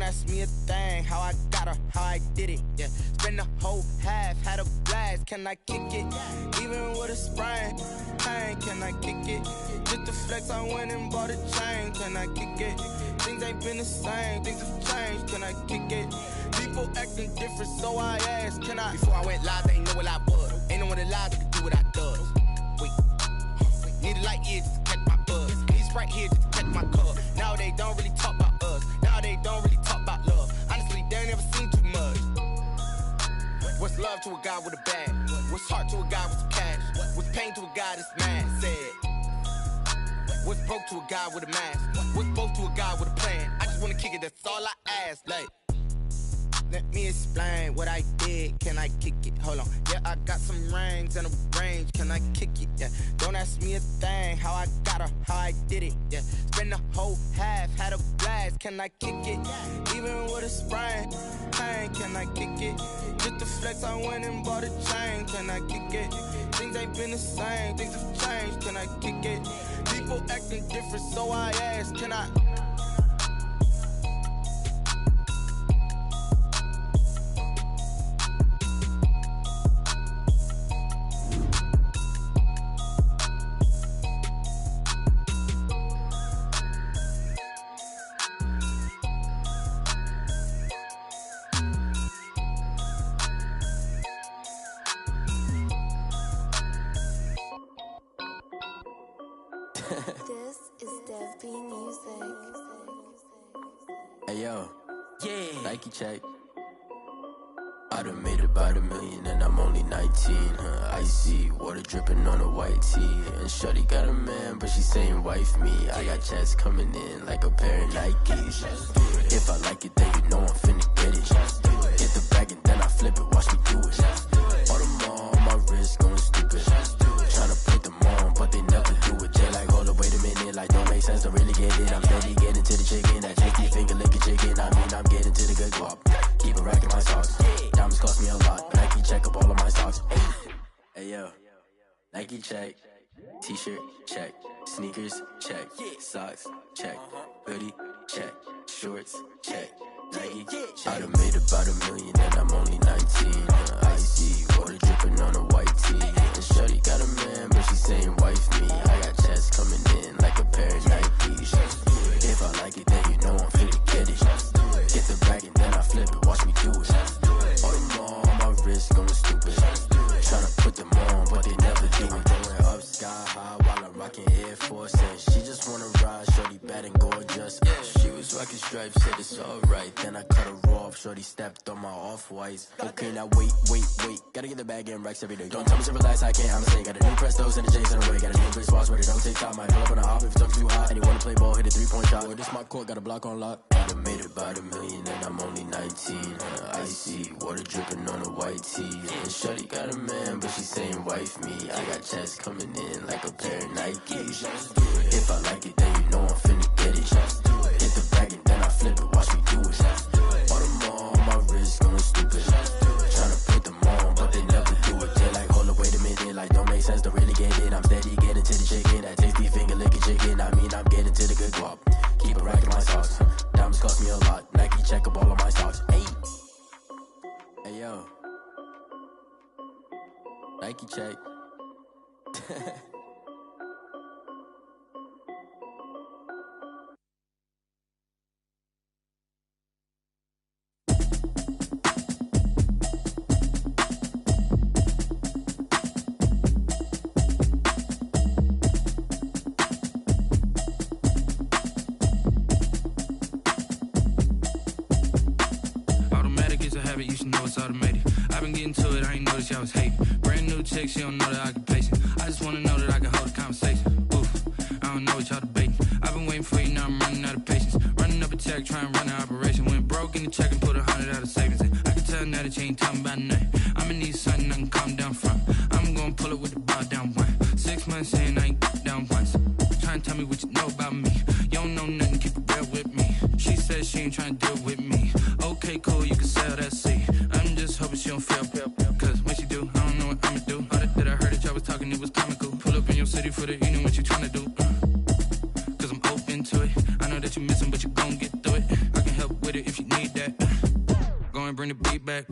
ask me a thing, how I got her, how I did it, yeah. Spend the whole half, had a blast, can I kick it? Even with a sprain, pain, can I kick it? Just the flex, I went and bought a chain, can I kick it? Things ain't been the same, things have changed, can I kick it? People acting different, so I asked, can I? Before I went live, they ain't know what I was. Ain't no one alive that could do what I does. Wait, need a light here just to catch my buzz. Need Sprite here just to catch my cup. Now they don't really talk about us. Now they don't really talk about love. Honestly, they ain't never seen too much. What's love to a guy with a bag? What's heart to a guy with some cash? What's pain to a guy that's mad? Said. What's broke to a guy with a mask? What's both to a guy with a plan? I just wanna kick it, that's all I ask. Like, let me explain what I did. Can I kick it? Hold on. Yeah, I got some rings and a range. Can I kick it? Yeah. Don't ask me a thing. How I got her, how I did it. Yeah. Spend the whole half, had a blast. Can I kick it? Even with a sprain, pain. Can I kick it? Just the flex, I went and bought a chain. Can I kick it? Things ain't been the same. Things have changed. Can I kick it? People acting different, so I ask. Can I? This is Dev B Music. Hey yo, yeah, Nike check. I done made about $1 million and I'm only 19. Icy water dripping on a white tee. And shorty got a man, but she saying wife me. I got checks coming in like a pair of Nikes. If I like it, then you know I'm finna get it. Get the bag and then I flip it, watch me do it. All them on my wrist going stupid. Tryna put them on, but they never do it. They like, hold up, wait a minute, like don't make sense to really get it. I'm steady getting to the chicken, that chicky finger licking chicken. I mean, I'm getting to the good guap. Keep a rack in my socks. Diamonds cost me a lot. Nike check up all of my socks. Hey yo, Nike check. T-shirt check. Sneakers check. Socks check. Hoodie check. Shorts check. Nike I done made about $1 million and I'm only 19. Icy water dripping on a white tee. And shorty got a man, but she saying wife me. I got checks coming in like a pair of Nikes. If I like it, then you know I'm finna get it. Get the bag and then I flip it, watch me do it. All them on my wrist going stupid. Tryna put them on, but they never do it. Going up sky high while I'm rocking Air Force. And she just wanna ride, shorty bad and gorgeous. She was rocking stripes, said it's alright. Then I cut her off, shorty stepped on my off-whites. Okay, now wait. Gotta get the bag and racks every day. Don't tell me to relax, I can't, I'm saying. Got a new Prestos and a J's in a way. Got a new Chris Foss, but it don't take time. Might pull up on a hop if it talks too hot. And you wanna play ball, hit a 3-point shot. Or this my court, got a block on lock. I done made about $1 million and I'm only 19. Icy water dripping on a white tee. And shorty got a man, but she saying wife me. I got checks coming in like a pair of Nikes. If I like it, then you know I'm finna get it. Hit the bag and then I flip it, watch me do it. All them on my wrist going stupid. Tryna put them on, but they never do it. They like, hold up, wait a minute, like don't make sense to really get it. I'm steady getting to the chicken, that tasty finger licking chicken. I mean, I'm getting to the good guap. Keep a rack in my socks. Diamonds cost me a lot. Nike check up all of my socks. Hey yo, Nike check. You should know it's automated. I've been getting to it, I ain't noticed y'all was hating. Brand new chick, she don't know the occupation. I just wanna know that I can hold a conversation. Oof, I don't know what y'all debating. I've been waiting for you, now I'm running out of patience. Running up a check, trying to run an operation. Went broke in the check and put 100 out of savings in. I can tell now that you ain't talking about nothing. I'ma need something I can calm down from. I'm gonna pull it with the bar down one. 6 months saying I ain't down once. Trying to tell me what you know about me. You don't know nothing, keep it real with me. She says she ain't trying to deal with me. Okay, cool, you can sell that seat. I'm just hoping she don't fail. Cause when she do, I don't know what I'ma do. All that I heard that y'all was talking, it was comical. Pull up in your city for the evening, what you tryna do? Cause I'm open to it. I know that you missing, but you gon' get through it. I can help with it if you need that. Go and bring the beat back.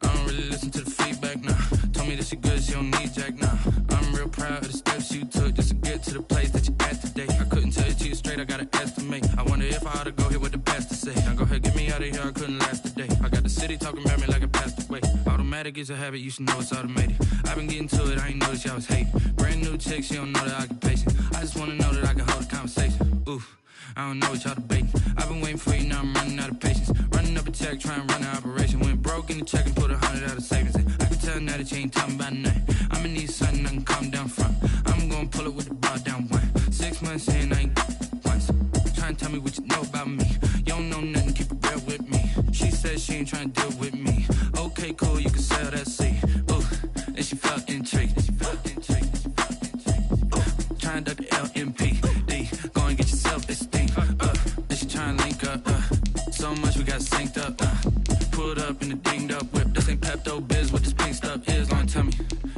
I don't really listen to the feedback, nah. Told me that she good, she don't need Jack, nah. I'm real proud of the steps you took just to get to the place that you at today. I couldn't tell it to you straight, I gotta estimate. I wonder if I ought to go here with the pastor say. Now go ahead, get me out of here, I couldn't last a day. I got the city talking about me like a passed away. Automatic is a habit, you should know it's automated. I've been getting to it, I ain't noticed y'all was hating. Brand new chick, she don't know the occupation. I just wanna know that I can hold a conversation. Oof. I don't know what y'all debating. I've been waiting for you, now I'm running out of patience. Running up a check, trying to run an operation. Went broke in the check and put 100 out of savings in. I can tell now that you ain't talking about nothing. I'ma need something I can calm down from. I'm gonna pull it with the bar down one. 6 months in, I ain't once. Trying to tell me what you know about me. You don't know nothing, keep it real with me. She said she ain't trying to deal with me. Okay, cool, you can sell that seed. Ooh, and she felt intrigued. Trying to duck the LMPD. Go and get yourself esteem. And she trying to link up. So much we got synced up. Pulled up in the dinged up whip. This ain't Pepto Biz, what this pink stuff is. Gonna tell me.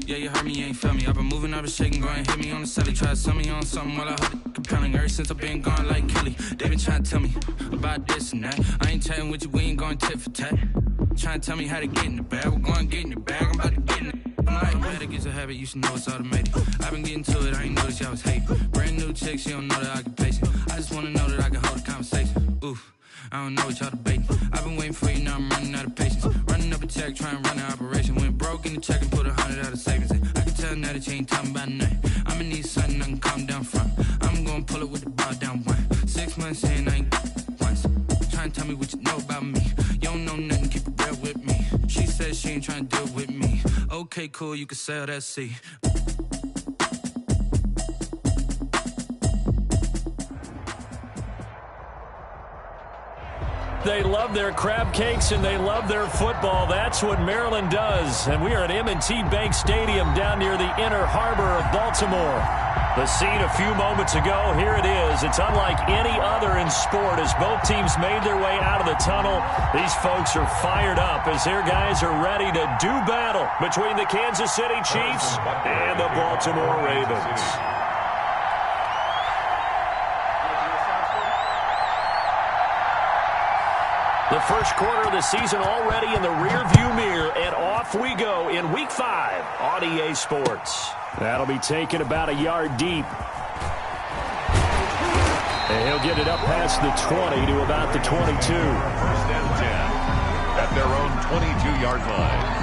Yeah, you heard me, you ain't felt me. I've been moving, I've been shaking, go and hit me on the celly. Try to sell me on something while I hold it compelling. Ever since I've been gone like Kelly. They been trying to tell me about this and that. I ain't chatting with you, we ain't going tit for tat. Trying to tell me how to get in the bag. We're going to get in the bag, I'm about to get in it. Automatic is a habit, you should know it's automated. I've been getting to it, I ain't noticed y'all was hating. Brand new chick, she don't know the occupation. I just wanna know that I can hold a conversation. Oof, I don't know what y'all debating. I've been waiting for you, now I'm running out of patience. Running up a check, trying to run an operation. Went broke in the check and put 100 out of savings in. I can tell now that you ain't talking about nothing. I'ma need something I can calm down from. I'm gonna pull it with the bar down one. 6 months in, I ain't once. Trying to tell me what you know about me. You don't know nothing, keep it real with me. She said she ain't trying to deal with me. Okay, cool, you can sell that seed. They love their crab cakes and they love their football. That's what Maryland does. And we are at M&T Bank Stadium down near the inner harbor of Baltimore. The scene a few moments ago, here it is. It's unlike any other in sport as both teams made their way out of the tunnel. These folks are fired up as their guys are ready to do battle between the Kansas City Chiefs and the Baltimore Ravens. The first quarter of the season already in the rearview mirror, and off we go in Week 5 on EA Sports. That'll be taken about a yard deep. And he'll get it up past the 20 to about the 22. First and 10 at their own 22-yard line.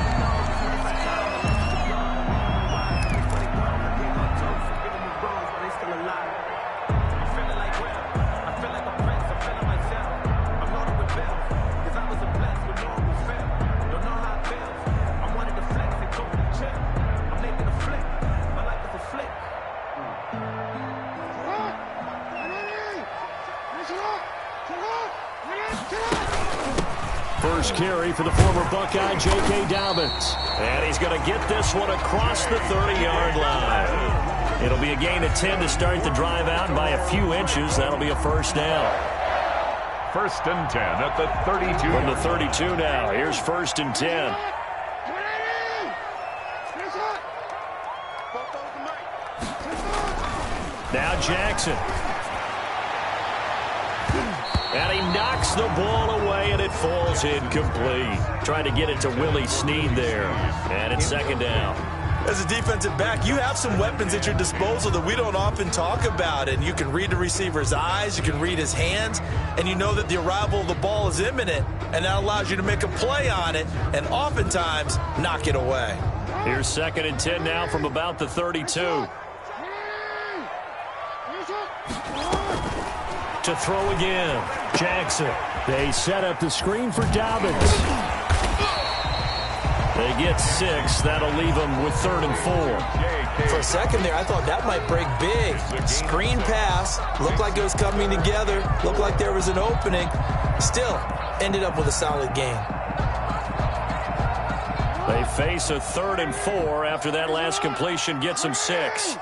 First carry for the former Buckeye, J.K. Dobbins. And he's going to get this one across the 30-yard line. It'll be a gain of 10 to start the drive out by a few inches. That'll be a first down. First and 10 at the 32. From the 32 now. Here's first and 10. Now Jackson. And he knocks the ball away, and it falls incomplete. Trying to get it to Willie Snead there. And it's second down. As a defensive back, you have some weapons at your disposal that we don't often talk about. And you can read the receiver's eyes, you can read his hands, and you know that the arrival of the ball is imminent. And that allows you to make a play on it and oftentimes knock it away. Here's second and 10 now from about the 32. To throw again. Jackson. They set up the screen for Dobbins. They get 6. That'll leave them with 3rd and 4. For a second there, I thought that might break big. Screen pass. Looked like it was coming together. Looked like there was an opening. Still, ended up with a solid gain. They face a 3rd and 4 after that last completion gets them 6.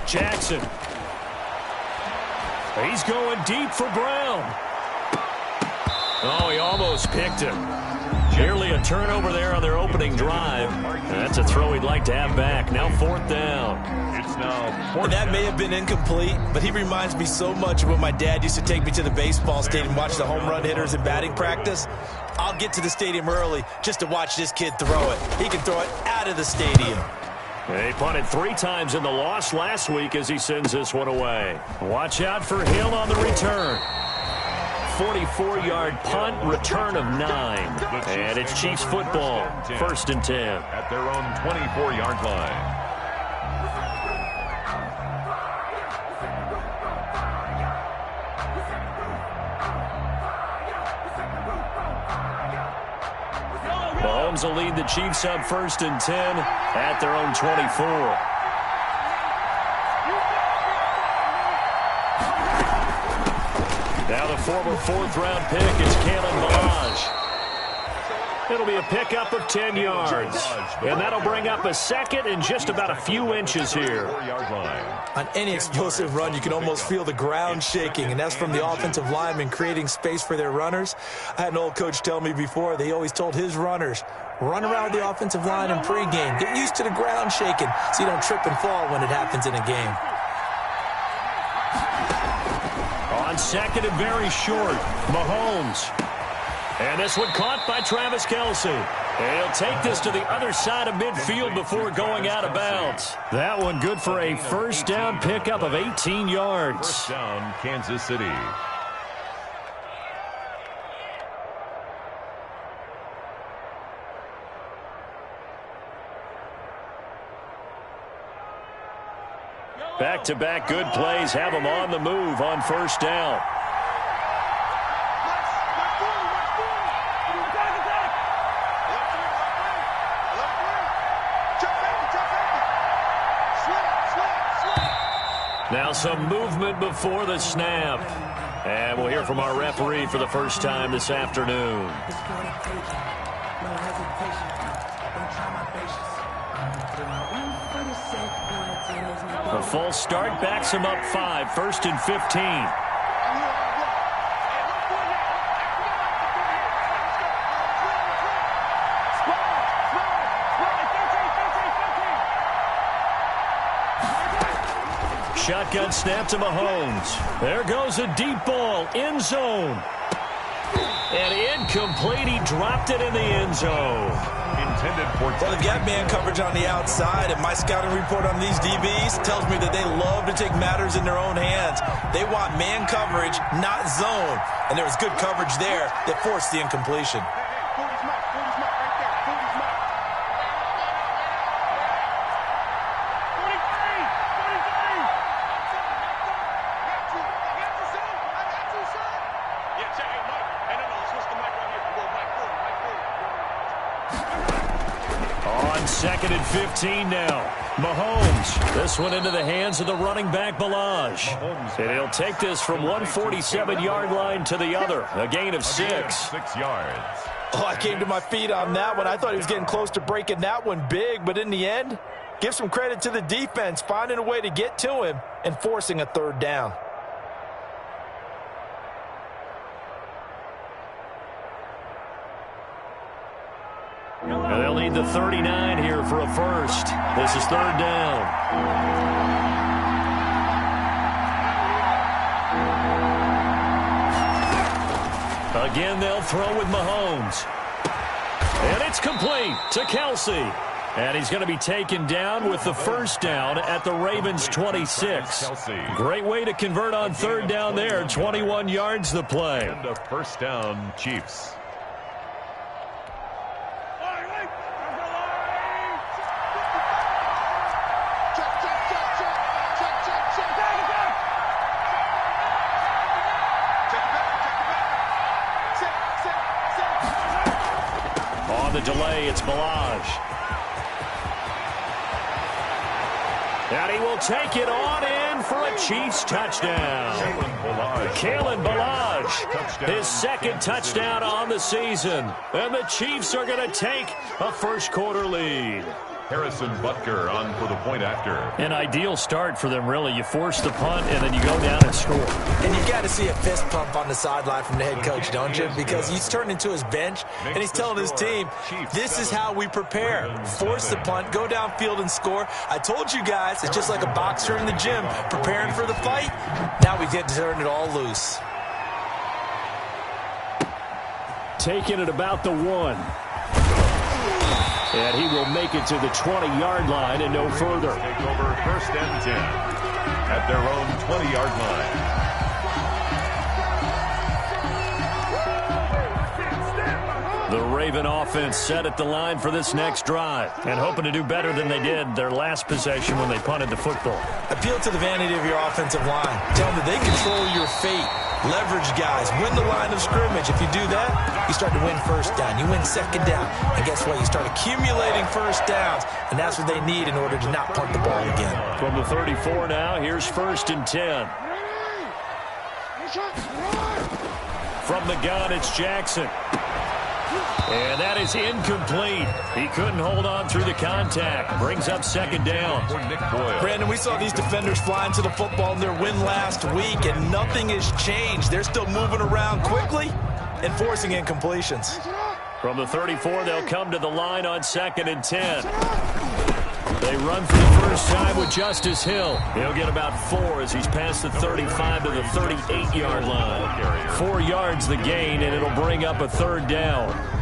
Jackson. He's going deep for Brown. Oh, he almost picked him. Nearly a turnover there on their opening drive. And that's a throw he'd like to have back. Now 4th down. It's now 4th And that down. may have been incomplete, but he reminds me so much of when my dad used to take me to the baseball stadium and watch the home run hitters in batting practice. I'll get to the stadium early just to watch this kid throw it. He can throw it out of the stadium. He punted 3 times in the loss last week as he sends this one away. Watch out for Hill on the return. 44-yard punt, return of 9. And it's Chiefs football, 1st and 10. At their own 24-yard line. Mahomes will lead the Chiefs up 1st and 10 at their own 24. Now the former 4th-round pick is Kalen Balaj. It'll be a pickup of 10 yards. And that'll bring up a 2nd and just about a few inches here. On any explosive run, you can almost feel the ground shaking, and that's from the offensive linemen creating space for their runners. I had an old coach tell me before, they always told his runners, run around the offensive line in pregame. Get used to the ground shaking so you don't trip and fall when it happens in a game. On 2nd and very short, Mahomes. And this one caught by Travis Kelce. He'll take this to the other side of midfield before going out of bounds. That one good for a 1st down pickup of 18 yards. 1st down, Kansas City. Back-to-back good plays have them on the move on 1st down. Now some movement before the snap. And we'll hear from our referee for the first time this afternoon. A false start backs him up 5, 1st and 15. Shotgun snap to Mahomes. There goes a deep ball, end zone. And incomplete, he dropped it in the end zone. Intended for... Well, they've got man coverage on the outside, and my scouting report on these DBs tells me that they love to take matters in their own hands. They want man coverage, not zone. And there was good coverage there that forced the incompletion. On 2nd and 15 now. Mahomes. This one into the hands of the running back, Balaj. And he'll take this from 147-yard line to the other. A gain of 6. 6 yards. Oh, I came to my feet on that one. I thought he was getting close to breaking that one big, but in the end, give some credit to the defense, finding a way to get to him and forcing a 3rd down. And they'll need the 39 here for a first. This is 3rd down. Again, they'll throw with Mahomes. And it's complete to Kelce. And he's going to be taken down with the 1st down at the Ravens' 26. Great way to convert on 3rd down there. 21 yards the play. And a 1st down, Chiefs. On the delay, it's Balaj. And he will take it on in for a Chiefs touchdown. Kalen Balaj, his 2nd touchdown on the season. And the Chiefs are going to take a 1st quarter lead. Harrison Butker on for the point after. An ideal start for them, really. You force the punt, and then you go down and score. And you got to see a fist pump on the sideline from the head coach, don't you? Because he's turned into his bench, and he's telling his team, this is how we prepare. Force the punt, go downfield and score. I told you guys, it's just like a boxer in the gym preparing for the fight. Now we get to turn it all loose. Taking it about the 1. And he will make it to the 20-yard line and no further. Take over 1st and 10 at their own 20-yard line. The Raven offense set at the line for this next drive and hoping to do better than they did their last possession when they punted the football. Appeal to the vanity of your offensive line. Tell them that they control your fate. Leverage guys. Win the line of scrimmage. If you do that, you start to win first down. You win second down. And guess what? You start accumulating first downs. And that's what they need in order to not punt the ball again. From the 34 now, here's 1st and 10. From the gun, it's Jackson. And that is incomplete. He couldn't hold on through the contact. Brings up 2nd down. Brandon, we saw these defenders flying to the football in their win last week, and nothing has changed. They're still moving around quickly and forcing incompletions. From the 34, they'll come to the line on 2nd and 10. They run for the first time with Justice Hill. He'll get about 4 as he's past the 35 to the 38-yard line. 4 yards the gain, and it'll bring up a 3rd down.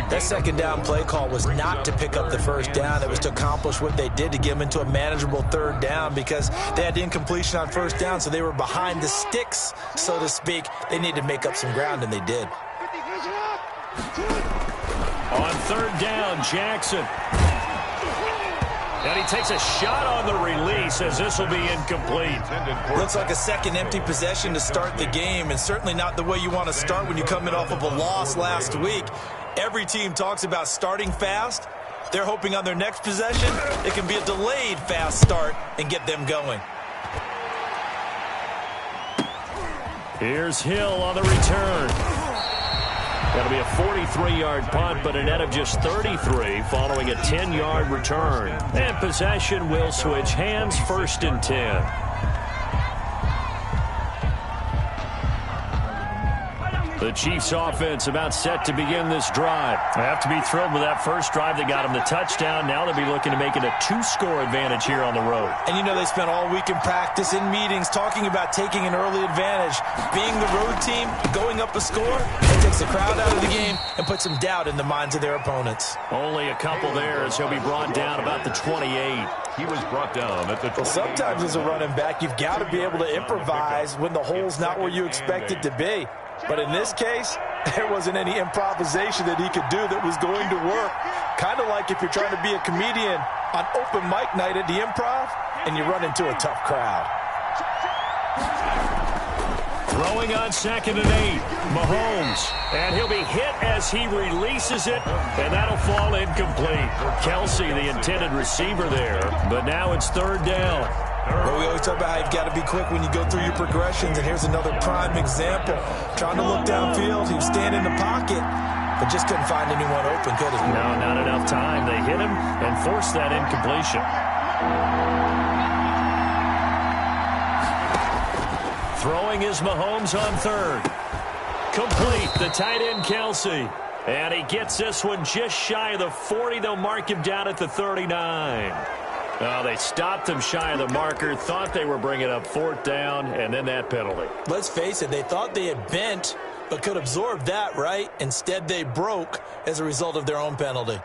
That 2nd down play call was not to pick up the first down. It was to accomplish what they did to get them into a manageable 3rd down because they had the incompletion on 1st down, so they were behind the sticks, so to speak. They needed to make up some ground, and they did. On 3rd down, Jackson. And he takes a shot on the release as this will be incomplete. Looks like a second empty possession to start the game, and certainly not the way you want to start when you come in off of a loss last week. Every team talks about starting fast. They're hoping on their next possession it can be a delayed fast start and get them going. Here's Hill on the return. That'll be a 43-yard punt, but a net of just 33 following a 10-yard return. And possession will switch hands, 1st and 10. The Chiefs offense about set to begin this drive. They have to be thrilled with that first drive. They got them the touchdown. Now they'll be looking to make it a 2-score advantage here on the road. And you know they spent all week in practice, in meetings, talking about taking an early advantage. Being the road team, going up a score, it takes the crowd out of the game and puts some doubt in the minds of their opponents. Only a couple there as he'll be brought down about the 28. He was brought down at the 28. Well, sometimes as a running back, you've got to be able to improvise when the hole's not where you expect it to be. But in this case, there wasn't any improvisation that he could do that was going to work. Kind of like if you're trying to be a comedian on open mic night at the Improv and you run into a tough crowd. Throwing on 2nd and 8, Mahomes. And he'll be hit as he releases it, and that'll fall incomplete. Kelsey, the intended receiver there, but now it's 3rd down. Well, we always talk about how you've got to be quick when you go through your progressions, and here's another prime example. Trying to look downfield, he was standing in the pocket, but just couldn't find anyone open, could he? No, not enough time. They hit him and forced that incompletion. Throwing is Mahomes on 3rd. Complete, the tight end Kelsey. And he gets this one just shy of the 40. They'll mark him down at the 39. They stopped him shy of the marker, thought they were bringing up 4th down, and then that penalty. Let's face it, they thought they had bent, but could absorb that, right? Instead, they broke as a result of their own penalty.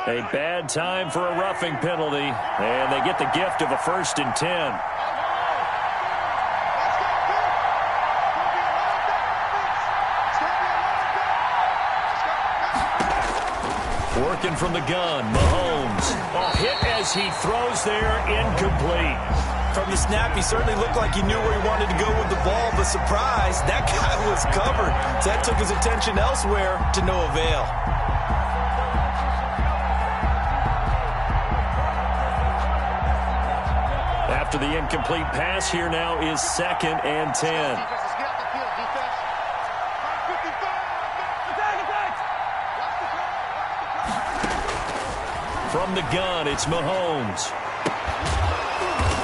A bad time for a roughing penalty, and they get the gift of a 1st and 10. Working from the gun, Mahomes. Hit as he throws there, incomplete. From the snap, he certainly looked like he knew where he wanted to go with the ball, but surprise, that guy was covered. So that took his attention elsewhere to no avail. After the incomplete pass, here now is 2nd and 10. From the gun, it's Mahomes.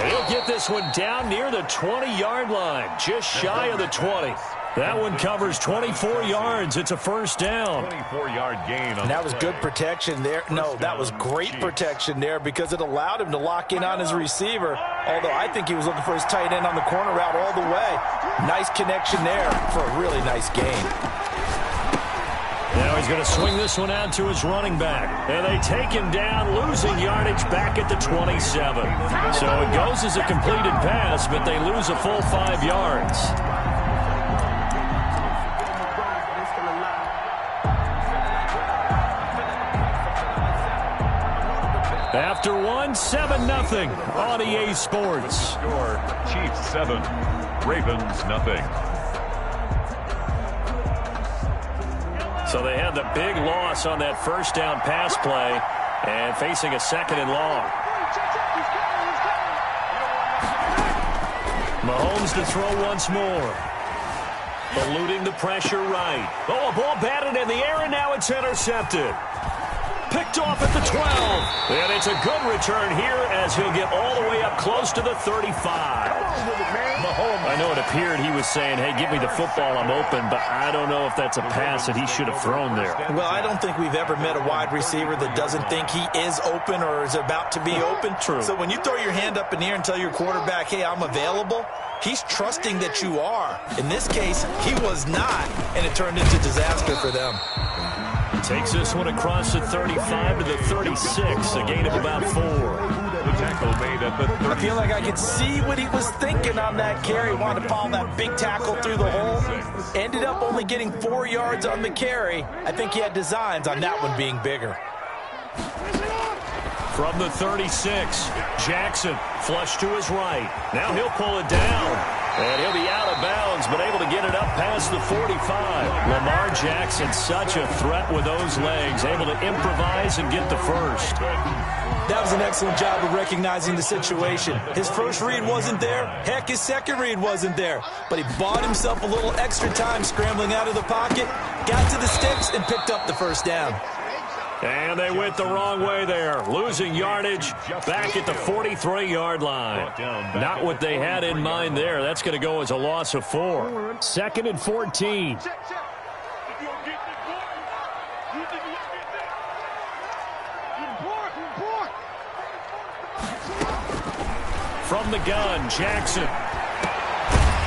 He'll get this one down near the 20-yard line, just shy of the 20. That one covers 24 yards. It's a first down. 24-yard gain. And that was good protection there. No, that was great protection there because it allowed him to lock in on his receiver, although I think he was looking for his tight end on the corner route all the way. Nice connection there for a really nice gain. Now he's going to swing this one out to his running back. And they take him down, losing yardage back at the 27. So it goes as a completed pass, but they lose a full 5 yards. After one, 7-0 on EA Sports. Score, Chiefs 7, Ravens nothing. So they had the big loss on that first down pass play and facing a second and long. Mahomes to throw once more. Eluding the pressure right. Oh, a ball batted in the air, and now it's intercepted. Picked off at the 12. And it's a good return here as he'll get all the way up close to the 35. Mahomes. I know it appeared he was saying, hey, give me the football, I'm open, but I don't know if that's a pass that he should have thrown there. Well, I don't think we've ever met a wide receiver that doesn't think he is open or is about to be open. True. So when you throw your hand up in the air and tell your quarterback, hey, I'm available, he's trusting that you are. In this case, he was not, and it turned into disaster for them. Takes this one across the 35 to the 36, a gain of about 4. The tackle made at the 30. I feel like I could see what he was thinking on that carry. Wanted to follow that big tackle through the hole. Ended up only getting 4 yards on the carry. I think he had designs on that one being bigger. From the 36, Jackson flush to his right. Now he'll pull it down. And he'll be out of bounds, but able to get it up past the 45. Lamar Jackson, such a threat with those legs, able to improvise and get the first. That was an excellent job of recognizing the situation. His first read wasn't there. Heck, his second read wasn't there. But he bought himself a little extra time scrambling out of the pocket, got to the sticks, and picked up the first down. And they went the wrong way there, losing yardage back at the 43-yard line. Not what they had in mind there. That's going to go as a loss of 4. Second and 14. From the gun, Jackson.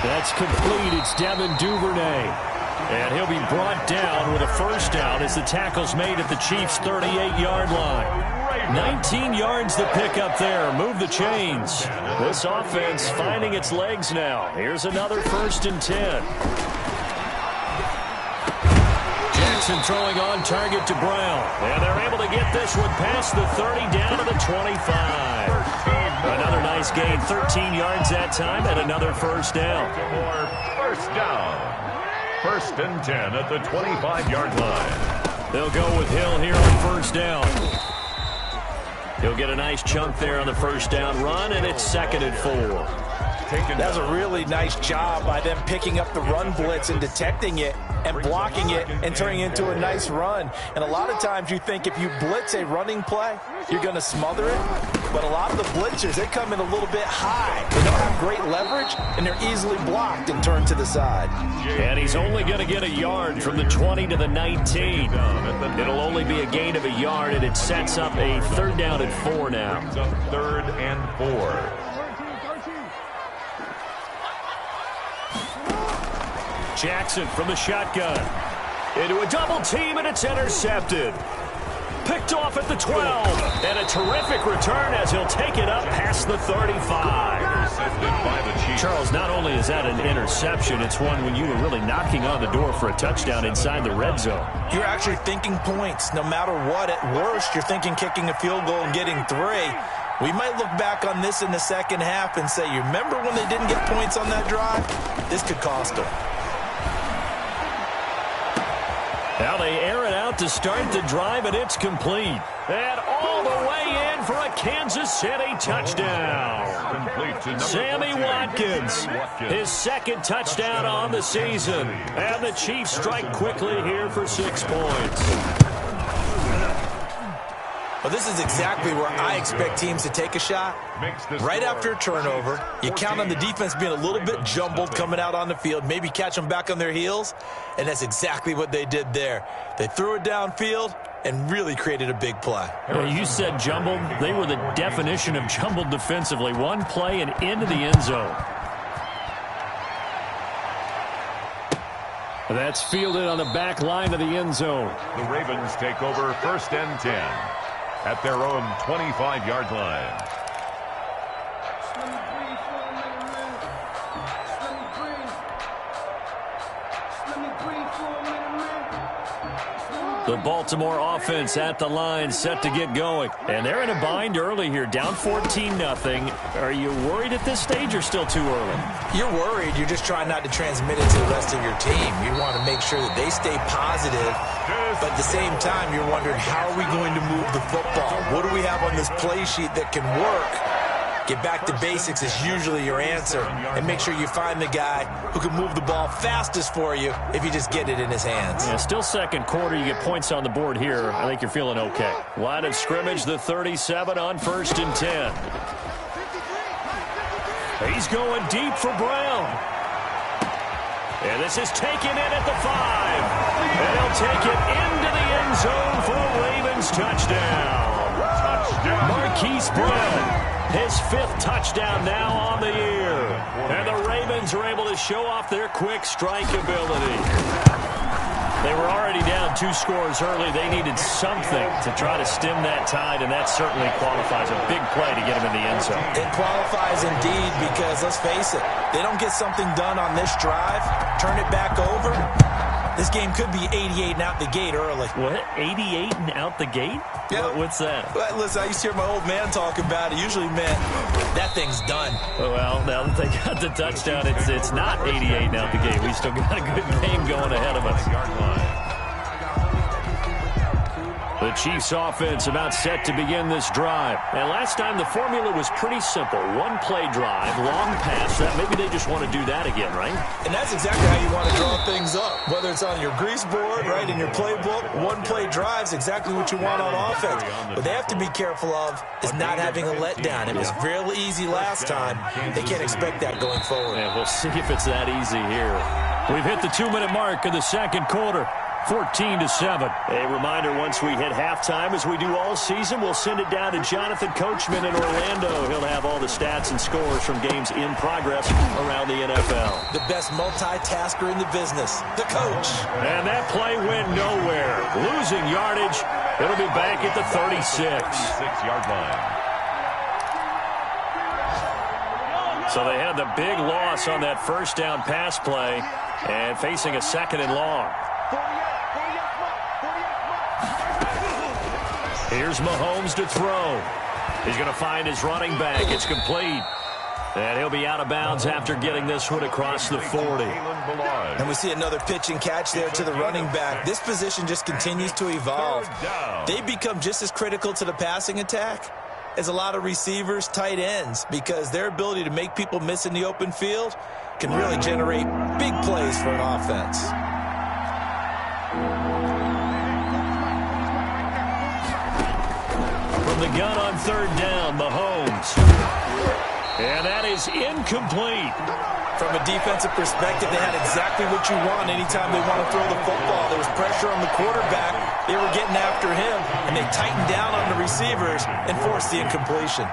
That's complete. It's Devin Duvernay. And he'll be brought down with a first down as the tackle's made at the Chiefs' 38-yard line. 19 yards to pick up there. Move the chains. This offense finding its legs now. Here's another 1st and 10. Jackson throwing on target to Brown. And they're able to get this one past the 30 down to the 25. Another nice gain. 13 yards that time and another first down. First down. 1st and 10 at the 25-yard line. They'll go with Hill here on first down. He'll get a nice chunk there on the first down run, and it's 2nd and 4. That's a really nice job by them picking up the run blitz and detecting it and blocking it and turning it into a nice run. And a lot of times you think if you blitz a running play, you're going to smother it. But a lot of the blitzers, they come in a little bit high. They don't have great leverage, and they're easily blocked and turned to the side. And he's only going to get a yard from the 20 to the 19. It'll only be a gain of a yard, and it sets up a 3rd down and 4 now. It's a 3rd and 4. Jackson from the shotgun. Into a double team, and it's intercepted. Picked off at the 12. And a terrific return as he'll take it up past the 35. Charles, not only is that an interception, it's one when you were really knocking on the door for a touchdown inside the red zone. You're actually thinking points. No matter what, at worst, you're thinking kicking a field goal and getting 3. We might look back on this in the second half and say, you remember when they didn't get points on that drive? This could cost them. Now they air it out to start the drive, and it's complete. And all the way in for a Kansas City touchdown. Sammy Watkins, his 2nd touchdown on the season. And the Chiefs strike quickly here for 6 points. Well, this is exactly where I expect teams to take a shot. Right after a turnover, you count on the defense being a little bit jumbled coming out on the field, maybe catch them back on their heels, and that's exactly what they did there. They threw it downfield and really created a big play. Well, you said jumbled. They were the definition of jumbled defensively. One play and into the end zone. That's fielded on the back line of the end zone. The Ravens take over 1st and 10 at their own 25-yard line. The Baltimore offense at the line, set to get going. And they're in a bind early here, down 14-0. Are you worried at this stage or still too early? You're worried. You're just trying not to transmit it to the rest of your team. You want to make sure that they stay positive. But at the same time, you're wondering, how are we going to move the football? What do we have on this play sheet that can work? Get back to basics is usually your answer. And make sure you find the guy who can move the ball fastest for you if you just get it in his hands. Yeah, still second quarter. You get points on the board here. I think you're feeling okay. Line of scrimmage, the 37 on 1st and 10. He's going deep for Brown. And this is taken in at the 5. And he'll take it into the end zone for a Ravens touchdown. Marquise Brown. His 5th touchdown now on the year. And the Ravens are able to show off their quick strike ability. They were already down 2 scores early. They needed something to try to stem that tide, and that certainly qualifies. A big play to get them in the end zone. It qualifies indeed because, let's face it, they don't get something done on this drive, turn it back over. This game could be 88 and out the gate early. What? 88 and out the gate? Yeah. What's that? Well, listen, I used to hear my old man talk about it. Usually meant that thing's done. Well, now that they got the touchdown, it's not 88 and out the gate. We still got a good game going ahead of us. The Chiefs offense about set to begin this drive. And last time the formula was pretty simple. One play drive, long pass. Maybe they just want to do that again, right? And that's exactly how you want to draw things up. Whether it's on your grease board, right, in your playbook, one play drive is exactly what you want on offense. What they have to be careful of is not having a letdown. It was real easy last time. They can't expect that going forward. Yeah, we'll see if it's that easy here. We've hit the 2-minute mark of the second quarter. 14-7. A reminder, once we hit halftime, as we do all season, we'll send it down to Jonathan Coachman in Orlando. He'll have all the stats and scores from games in progress around the NFL. The best multitasker in the business, the coach. And that play went nowhere. Losing yardage. It'll be back at the 36-yard line. So they had the big loss on that first down pass play and facing a 2nd and long. Here's Mahomes to throw. He's going to find his running back. It's complete. And he'll be out of bounds after getting this one across the 40. And we see another pitch and catch there to the running back. This position just continues to evolve. They become just as critical to the passing attack as a lot of receivers, tight ends, because their ability to make people miss in the open field can really generate big plays for an offense. From the gun on 3rd down, Mahomes. And that is incomplete. From a defensive perspective, they had exactly what you want anytime they want to throw the football. There was pressure on the quarterback. They were getting after him, and they tightened down on the receivers and forced the incompletion.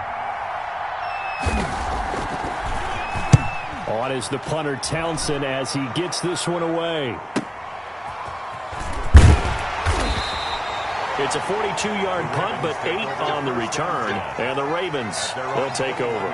On is the punter, Townsend, as he gets this one away. It's a 42-yard punt, but 8 on the return. And the Ravens will take over.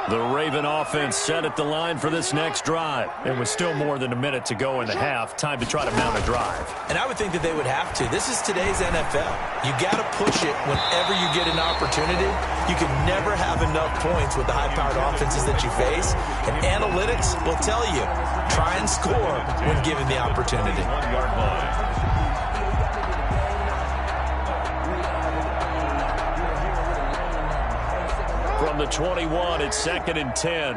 The Raven offense set at the line for this next drive. And with still more than a minute to go in the half, time to try to mount a drive. And I would think that they would have to. This is today's NFL. You got to push it whenever you get an opportunity. You can never have enough points with the high-powered offenses that you face. And analytics will tell you, try and score when given the opportunity. From the 21, it's 2nd and 10.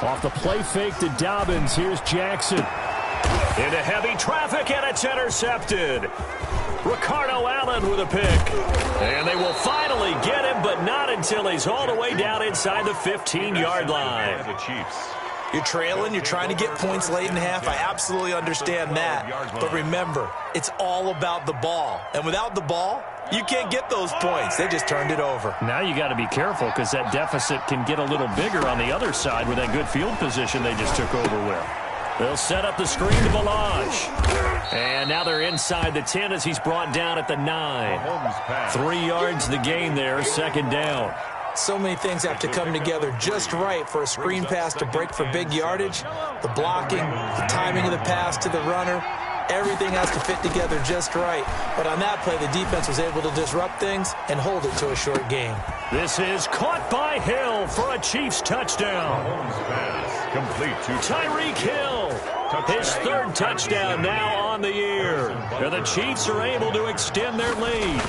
Off the play fake to Dobbins, here's Jackson. Into heavy traffic, and it's intercepted. Ricardo Allen with a pick. And they will finally get him, but not until he's all the way down inside the 15-yard line. The Chiefs. You're trailing, you're trying to get points late in half. I absolutely understand that. But remember, it's all about the ball. And without the ball, you can't get those points. They just turned it over. Now you got to be careful because that deficit can get a little bigger on the other side with that good field position they just took over with. They'll set up the screen to Balaj. And now they're inside the 10 as he's brought down at the 9. 3 yards the gain there, second down. So many things have to come together just right for a screen pass to break for big yardage. The blocking, the timing of the pass to the runner, everything has to fit together just right. But on that play, the defense was able to disrupt things and hold it to a short gain. This is caught by Hill for a Chiefs touchdown. Pass complete to Tyreek Hill, his third touchdown now on the year. And the Chiefs are able to extend their lead.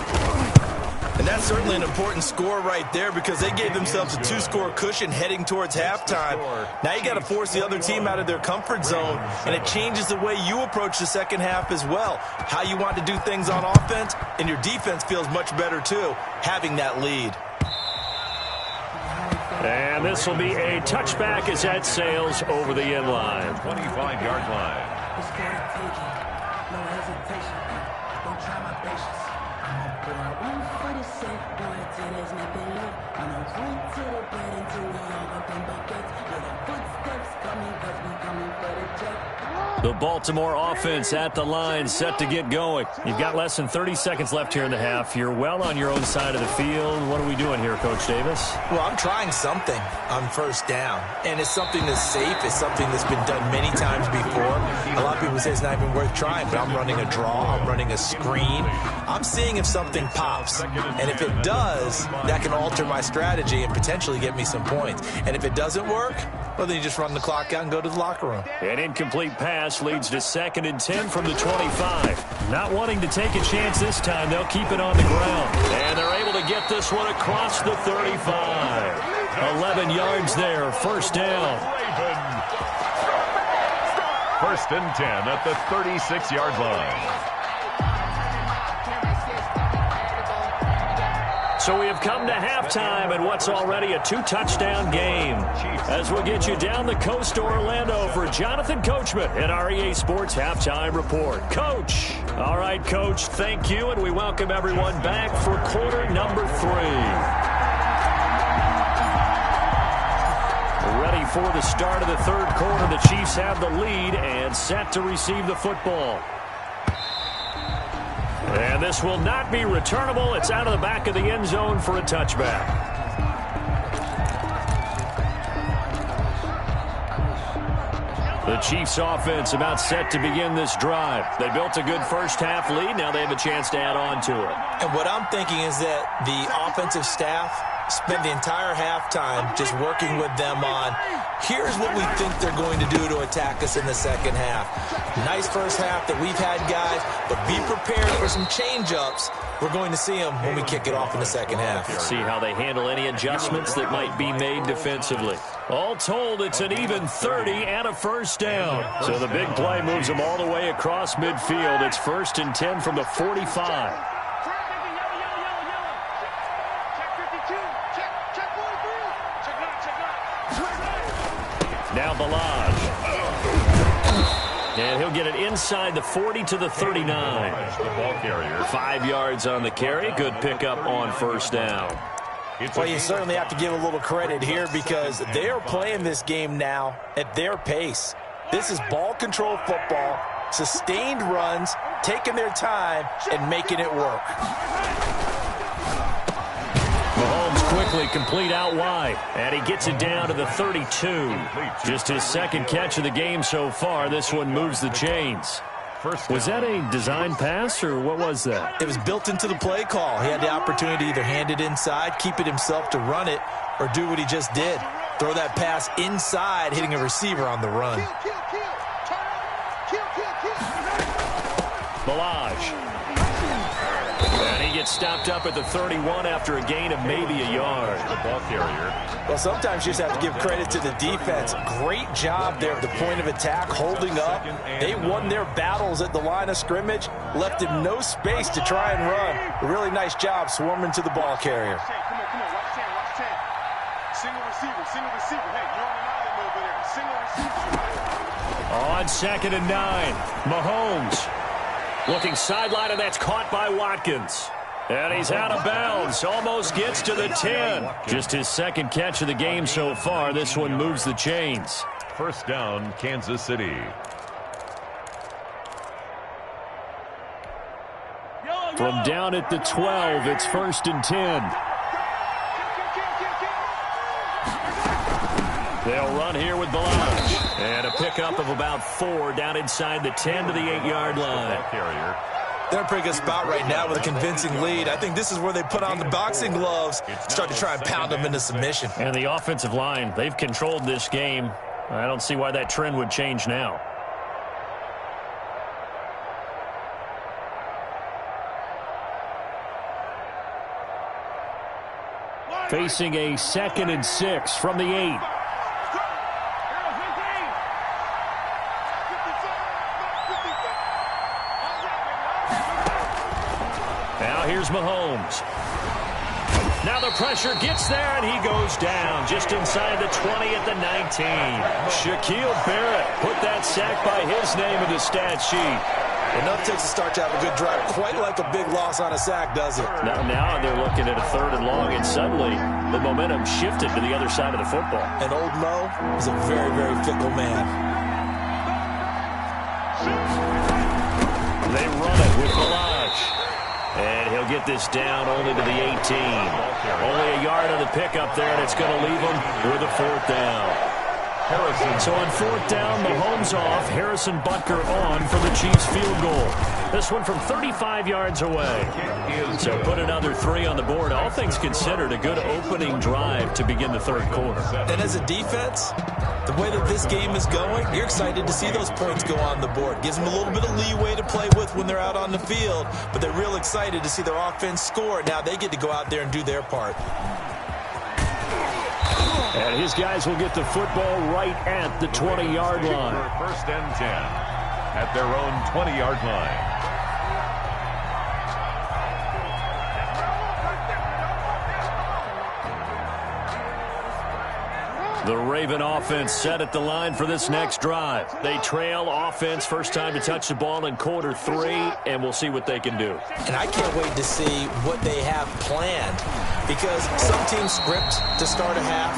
And that's certainly an important score right there because they gave themselves a 2-score cushion heading towards halftime. Now you got to force the other team out of their comfort zone, and it changes the way you approach the second half as well. How you want to do things on offense, and your defense feels much better too, having that lead. And this will be a touchback as that sails over the end line. 25-yard line. The Baltimore offense at the line, set to get going. You've got less than 30 seconds left here in the half. You're well on your own side of the field. What are we doing here, Coach Davis? Well, I'm trying something on first down, and it's something that's safe. It's something that's been done many times before. A lot of people say it's not even worth trying, but I'm running a draw. I'm running a screen. I'm seeing if something pops, and if it does, that can alter my strategy and potentially get me some points. And if it doesn't work, well, then you just run the clock out and go to the locker room. An incomplete pass leads to 2nd and 10 from the 25. Not wanting to take a chance this time, they'll keep it on the ground. And they're able to get this one across the 35. 11 yards there, first down. First and 10 at the 36-yard line. So we have come to halftime in what's already a 2-touchdown game. As we'll get you down the coast to Orlando for Jonathan Coachman at our EA Sports Halftime Report. Coach. All right, Coach, thank you, and we welcome everyone back for quarter number 3. Ready for the start of the third quarter. The Chiefs have the lead and set to receive the football. And this will not be returnable. It's out of the back of the end zone for a touchback. The Chiefs offense about set to begin this drive. They built a good first half lead. Now they have a chance to add on to it. And what I'm thinking is that the offensive staff spent the entire halftime just working with them on, here's what we think they're going to do to attack us in the second half. Nice first half that we've had, guys, but be prepared for some change-ups. We're going to see them when we kick it off in the second half. See how they handle any adjustments that might be made defensively. All told, it's an even 30 and a first down. So the big play moves them all the way across midfield. It's 1st and 10 from the 45. Now Balaj. And he'll get it inside the 40 to the 39. The ball carrier. 5 yards on the carry. Good pickup on first down. Well, you certainly have to give a little credit here because they are playing this game now at their pace. This is ball control football, sustained runs, taking their time, and making it work. Mahomes quickly complete out wide, and he gets it down to the 32. Just his second catch of the game so far. This one moves the chains. Was that a design pass, or what was that? It was built into the play call. He had the opportunity to either hand it inside, keep it himself to run it, or do what he just did. Throw that pass inside, hitting a receiver on the run. Balaj. And he gets stopped up at the 31 after a gain of maybe a yard. The ball carrier. Well, sometimes you just have to give credit to the defense. Great job there at the point of attack, holding up. They won their battles at the line of scrimmage, left him no space to try and run. A really nice job swarming to the ball carrier. Come on, watch 10. Single receiver. Hey, you're on an island over there. Single receiver. On 2nd and 9, Mahomes looking sideline, and that's caught by Watkins. And he's out of bounds, almost gets to the 10. Just his second catch of the game so far. This one moves the chains. First down, Kansas City. From down at the 12, it's 1st and 10. They'll run here with Balaj. And a pickup of about 4 down inside the 10 to the 8-yard line. They're in a pretty good spot right now with a convincing lead. I think this is where they put on the boxing gloves, start to try and pound them into submission. And the offensive line, they've controlled this game. I don't see why that trend would change now. Facing a 2nd and 6 from the 8. Now here's Mahomes. Now the pressure gets there, and he goes down just inside the 20 at the 19. Shaquille Barrett put that sack by his name in the stat sheet. Enough takes to start to have a good drive, quite like a big loss on a sack, does it? Now they're looking at a 3rd and long, and suddenly the momentum shifted to the other side of the football. And old Mo is a very, very fickle man. They run it with Balaj. And he'll get this down only to the 18. Only a yard on the pickup there, and it's going to leave him with a 4th down. So on 4th down, Mahomes off, Harrison Butker on for the Chiefs field goal. This one from 35 yards away. So put another 3 on the board. All things considered, a good opening drive to begin the 3rd quarter. And as a defense, the way that this game is going, you're excited to see those points go on the board. Gives them a little bit of leeway to play with when they're out on the field, but they're real excited to see their offense score. Now they get to go out there and do their part. And his guys will get the football right at the 20-yard line. 1st and 10 at their own 20-yard line. The Raven offense set at the line for this next drive. They trail offense, first time to touch the ball in quarter 3, and we'll see what they can do. And I can't wait to see what they have planned, because some teams script to start a half.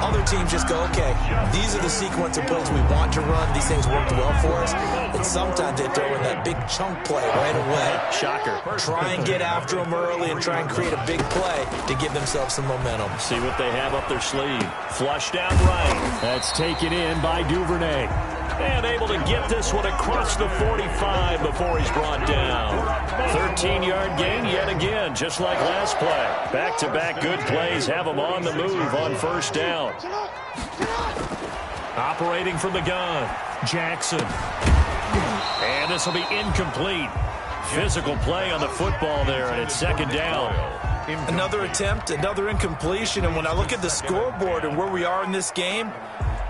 Other teams just go, okay, these are the sequence of plays we want to run. These things worked well for us. And sometimes they throw in that big chunk play right away. Shocker. Try and get after them early and try and create a big play to give themselves some momentum. See what they have up their sleeve. Flush down right. That's taken in by Duvernay. And able to get this one across the 45 before he's brought down. 13-yard gain yet again, just like last play. Back-to-back good plays have him on the move on 1st down. Operating from the gun, Jackson. And this will be incomplete. Physical play on the football there, and it's 2nd down. Another attempt, another incompletion, and when I look at the scoreboard and where we are in this game,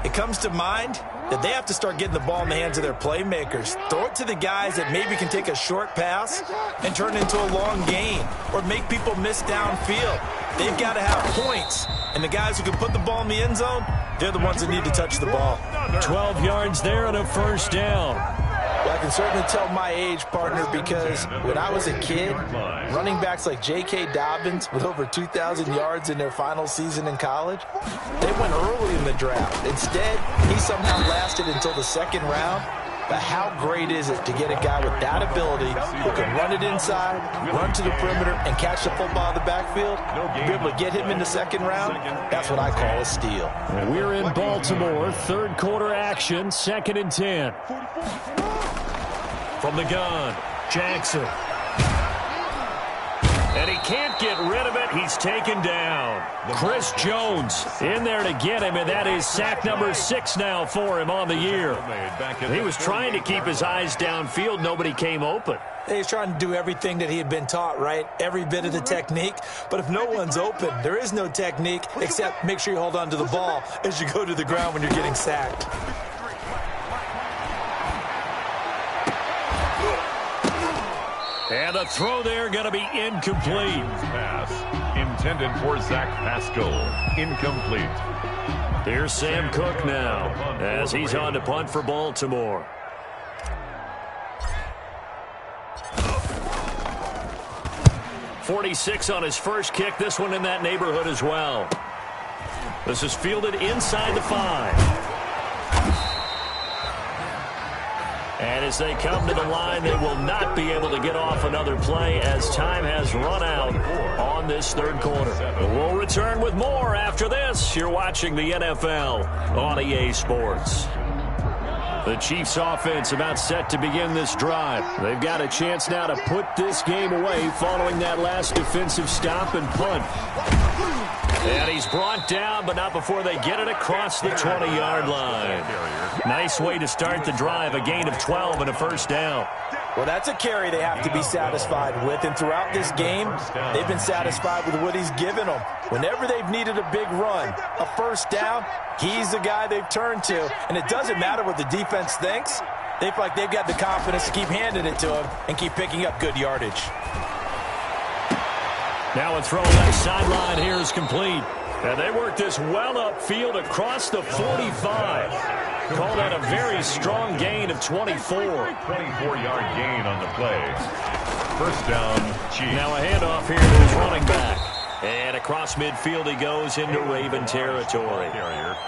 it comes to mind that they have to start getting the ball in the hands of their playmakers. Throw it to the guys that maybe can take a short pass and turn it into a long gain or make people miss downfield. They've got to have points, and the guys who can put the ball in the end zone, they're the ones that need to touch the ball. 12 yards there and a 1st down. Well, I can certainly tell my age, partner, because when I was a kid, running backs like J.K. Dobbins with over 2,000 yards in their final season in college, they went early in the draft. Instead, he somehow lasted until the 2nd round. But how great is it to get a guy with that ability who can run it inside, run to the perimeter, and catch the football in the backfield? Be able to get him in the 2nd round? That's what I call a steal. We're in Baltimore, 3rd quarter action, 2nd and 10. From the gun, Jackson. And he can't get rid of it. he's taken down. Chris Jones in there to get him, and that is sack number 6 now for him on the year. He was trying to keep his eyes downfield. Nobody came open. He's trying to do everything that he had been taught, right? Every bit of the technique. But if no one's open, there is no technique except make sure you hold on to the ball as you go to the ground when you're getting sacked. And the throw there going to be incomplete. Pass intended for Zach Pascal. Incomplete. Here's Sam Cook now as he's on to punt for Baltimore. .46 on his first kick. This one in that neighborhood as well. This is fielded inside the 5. And as they come to the line, they will not be able to get off another play as time has run out on this third quarter. We'll return with more after this. You're watching the NFL on EA Sports. The Chiefs offense about set to begin this drive. They've got a chance now to put this game away following that last defensive stop and punt. And he's brought down, but not before they get it across the 20-yard line. Nice way to start the drive, a gain of 12 and a first down. Well, that's a carry they have to be satisfied with, and throughout this game, they've been satisfied with what he's given them. Whenever they've needed a big run, a first down, he's the guy they've turned to. And it doesn't matter what the defense thinks. They feel like they've got the confidence to keep handing it to him and keep picking up good yardage. Now a throw left sideline here is complete. And they work this well upfield across the 45. Call that a very strong gain of 24. 24-yard gain on the play. First down, Chiefs. Now a handoff here to his running back. And across midfield he goes into Raven territory.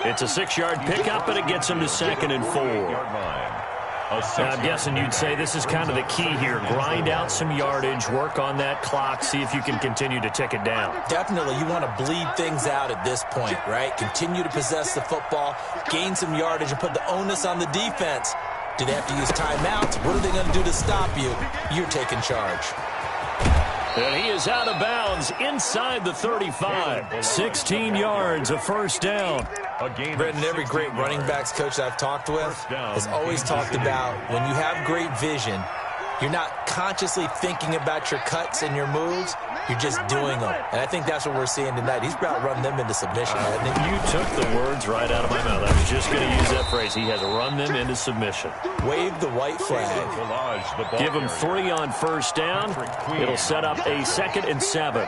It's a 6-yard pickup, and it gets him to 2nd and 4. I'm guessing you'd say this is kind of the key here. Grind out some yardage, work on that clock, see if you can continue to tick it down. Definitely, you want to bleed things out at this point, right? Continue to possess the football, gain some yardage, and put the onus on the defense. Do they have to use timeouts? What are they going to do to stop you? You're taking charge. And he is out of bounds inside the 35. 16 yards, a first down. Brendan, every great running backs coach I've talked with has always talked about when you have great vision, you're not consciously thinking about your cuts and your moves. You're just doing them. And I think that's what we're seeing tonight. He's about to run them into submission, hasn't he? You took the words right out of my mouth. I was just going to use that phrase. He has run them into submission. Wave the white flag. Give him 3 on first down. It'll set up a 2nd and 7.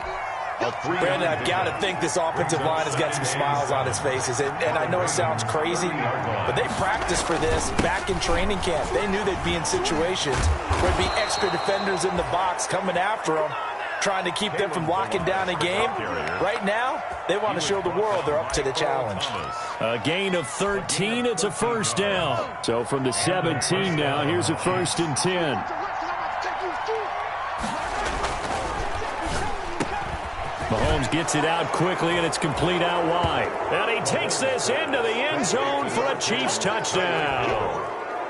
Brandon, I've got to think this offensive line has got some smiles on its faces. And I know it sounds crazy, but they practiced for this back in training camp. They knew they'd be in situations where there'd be extra defenders in the box coming after them, trying to keep them from locking down a game. Right now, they want to show the world they're up to the challenge. A gain of 13. It's a first down. So from the 17 now, here's a 1st and 10. Mahomes gets it out quickly, and it's complete out wide. And he takes this into the end zone for a Chiefs touchdown.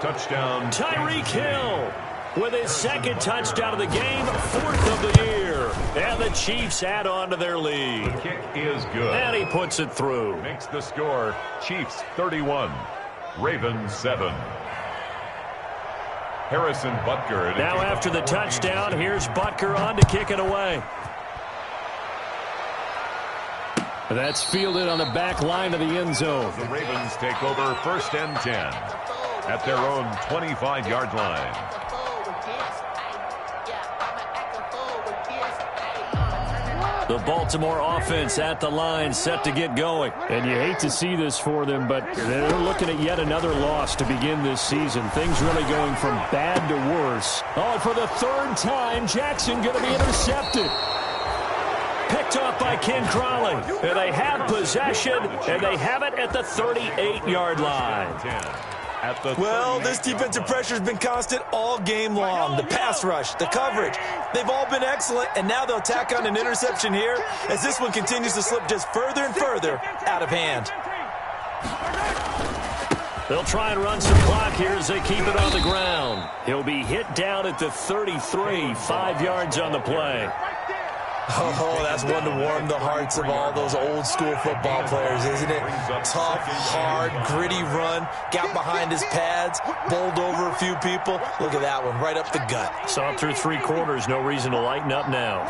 Touchdown. Tyreek Hill with his 2nd touchdown of the game, 4th of the year. And the Chiefs add on to their lead. The kick is good. And he puts it through. Makes the score Chiefs 31, Ravens 7. Harrison Butker. Now after the touchdown, here's Butker on to kick it away. That's fielded on the back line of the end zone. The Ravens take over 1st and 10 at their own 25-yard line. The Baltimore offense at the line, set to get going. And you hate to see this for them, but they're looking at yet another loss to begin this season. Things really going from bad to worse. Oh, and for the 3rd time, Jackson going to be intercepted. Picked off by Ken Crawley. And they have possession, and they have it at the 38-yard line. Well, this defensive pressure has been constant all game long. The pass rush, the coverage, they've all been excellent, and now they'll tack on an interception here as this one continues to slip just further and further out of hand. They'll try and run some clock here as they keep it on the ground. He'll be hit down at the 33, 5 yards on the play. Oh, that's one to warm the hearts of all those old school football players, isn't it? Tough, hard, gritty run, got behind his pads, bowled over a few people. Look at that one, right up the gut. Saw it through 3 quarters, no reason to lighten up now.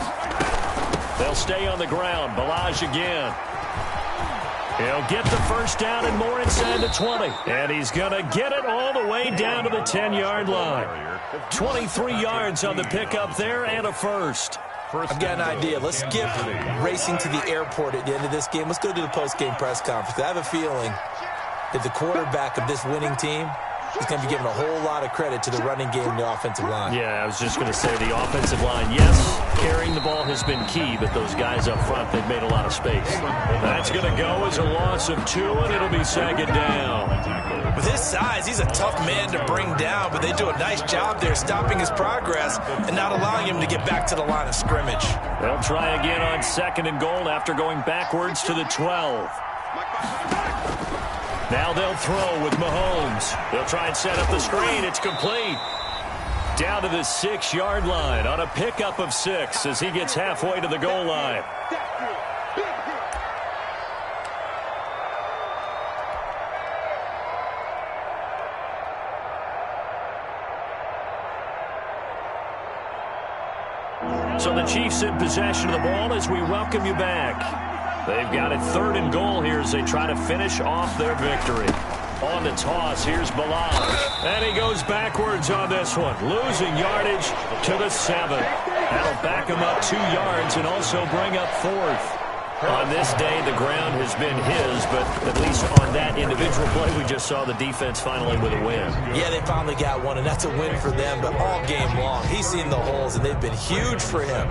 They'll stay on the ground. Balaj again. He'll get the first down and more inside the 20. And he's going to get it all the way down to the 10-yard line. 23 yards on the pickup there and a first. I've got an idea. Let's skip racing to the airport at the end of this game. Let's go to the post-game press conference. I have a feeling that the quarterback of this winning team is going to be giving a whole lot of credit to the running game and the offensive line. Yeah, I was just going to say the offensive line, yes, carrying the ball has been key, but those guys up front, they've made a lot of space. That's going to go as a loss of 2, and it'll be second down. With his size, he's a tough man to bring down, but they do a nice job there stopping his progress and not allowing him to get back to the line of scrimmage. They'll try again on 2nd and goal after going backwards to the 12. Now they'll throw with Mahomes. They'll try and set up the screen. It's complete. Down to the 6-yard line on a pickup of 6 as he gets halfway to the goal line. So the Chiefs in possession of the ball as we welcome you back. They've got it 3rd and goal here as they try to finish off their victory. On the toss, here's Balaj. And he goes backwards on this one, losing yardage to the 7. That'll back him up 2 yards and also bring up 4th. On this day, the ground has been his, but at least on that individual play, we just saw the defense finally with a win. Yeah, they finally got one, and that's a win for them, but all game long, he's seen the holes, and they've been huge for him.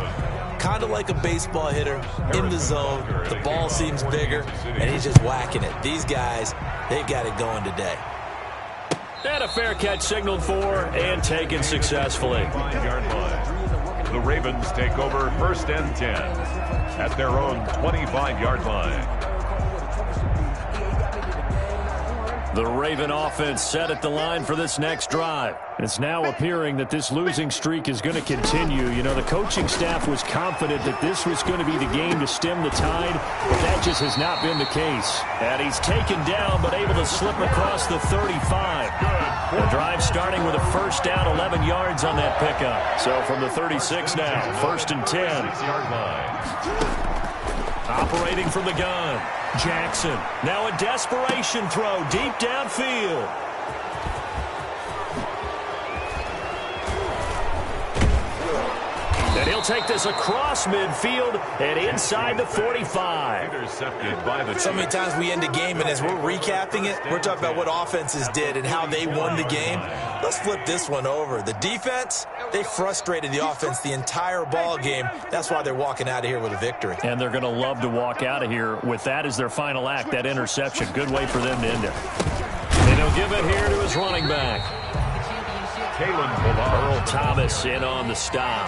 Kind of like a baseball hitter in the zone. The ball seems bigger, and he's just whacking it. These guys, they've got it going today. And a fair catch signaled for and taken successfully. 5-yard line. The Ravens take over 1st and 10 at their own 25-yard line. The Raven offense set at the line for this next drive. It's now appearing that this losing streak is going to continue. You know, the coaching staff was confident that this was going to be the game to stem the tide, but that just has not been the case. And he's taken down, but able to slip across the 35. The drive starting with a first down, 11 yards on that pickup. So from the 36 now, 1st and 10. 6-yard line. Operating from the gun, Jackson. Now a desperation throw deep downfield. And he'll take this across midfield and inside the 45. Intercepted by the So many times we end a game, and as we're recapping it, we're talking about what offenses did and how they won the game. Let's flip this one over. The defense, they frustrated the offense the entire ball game. That's why they're walking out of here with a victory. And they're going to love to walk out of here with that as their final act, that interception. Good way for them to end it. And he'll give it here to his running back. Earl Thomas in on the stop.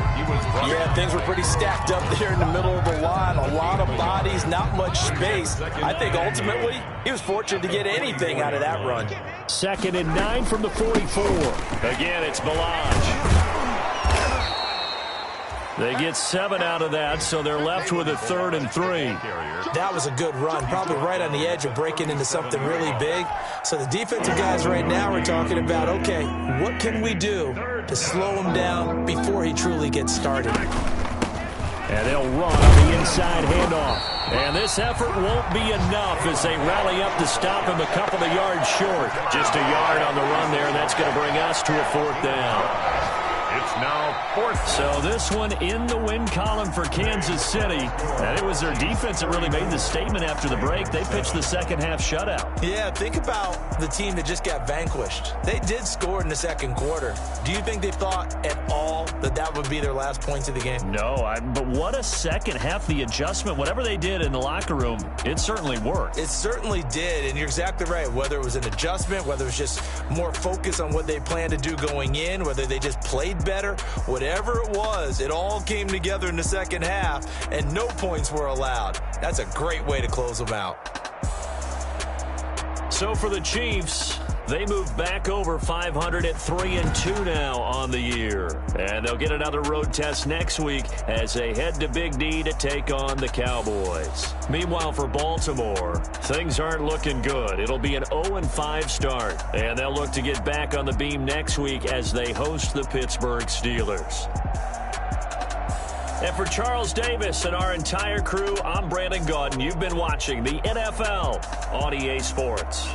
Yeah, things were pretty stacked up there in the middle of the line. A lot of bodies, not much space. I think ultimately he was fortunate to get anything out of that run. 2nd and 9 from the 44. Again, it's Balaj. They get 7 out of that, so they're left with a 3rd and 3. That was a good run, probably right on the edge of breaking into something really big. So the defensive guys right now are talking about, okay, what can we do to slow him down before he truly gets started? And they'll run on the inside handoff. And this effort won't be enough as they rally up to stop him a couple of yards short. Just a yard on the run there, and that's going to bring us to a 4th down. It's now 4th. So this one in the win column for Kansas City. And it was their defense that really made the statement after the break. They pitched the second half shutout. Yeah, think about the team that just got vanquished. They did score in the 2nd quarter. Do you think they thought at all that that would be their last points of the game? No, but what a second half. The adjustment, whatever they did in the locker room, it certainly worked. It certainly did, and you're exactly right. Whether it was an adjustment, whether it was just more focus on what they planned to do going in, whether they just played better, whatever it was, it all came together in the 2nd half, and no points were allowed. That's a great way to close them out. So for the Chiefs, They move back over 500 at 3-2 now on the year. And they'll get another road test next week as they head to Big D to take on the Cowboys. Meanwhile, for Baltimore, things aren't looking good. It'll be an 0-5 start, and they'll look to get back on the beam next week as they host the Pittsburgh Steelers. And for Charles Davis and our entire crew, I'm Brandon Gaudin. You've been watching the NFL on EA Sports.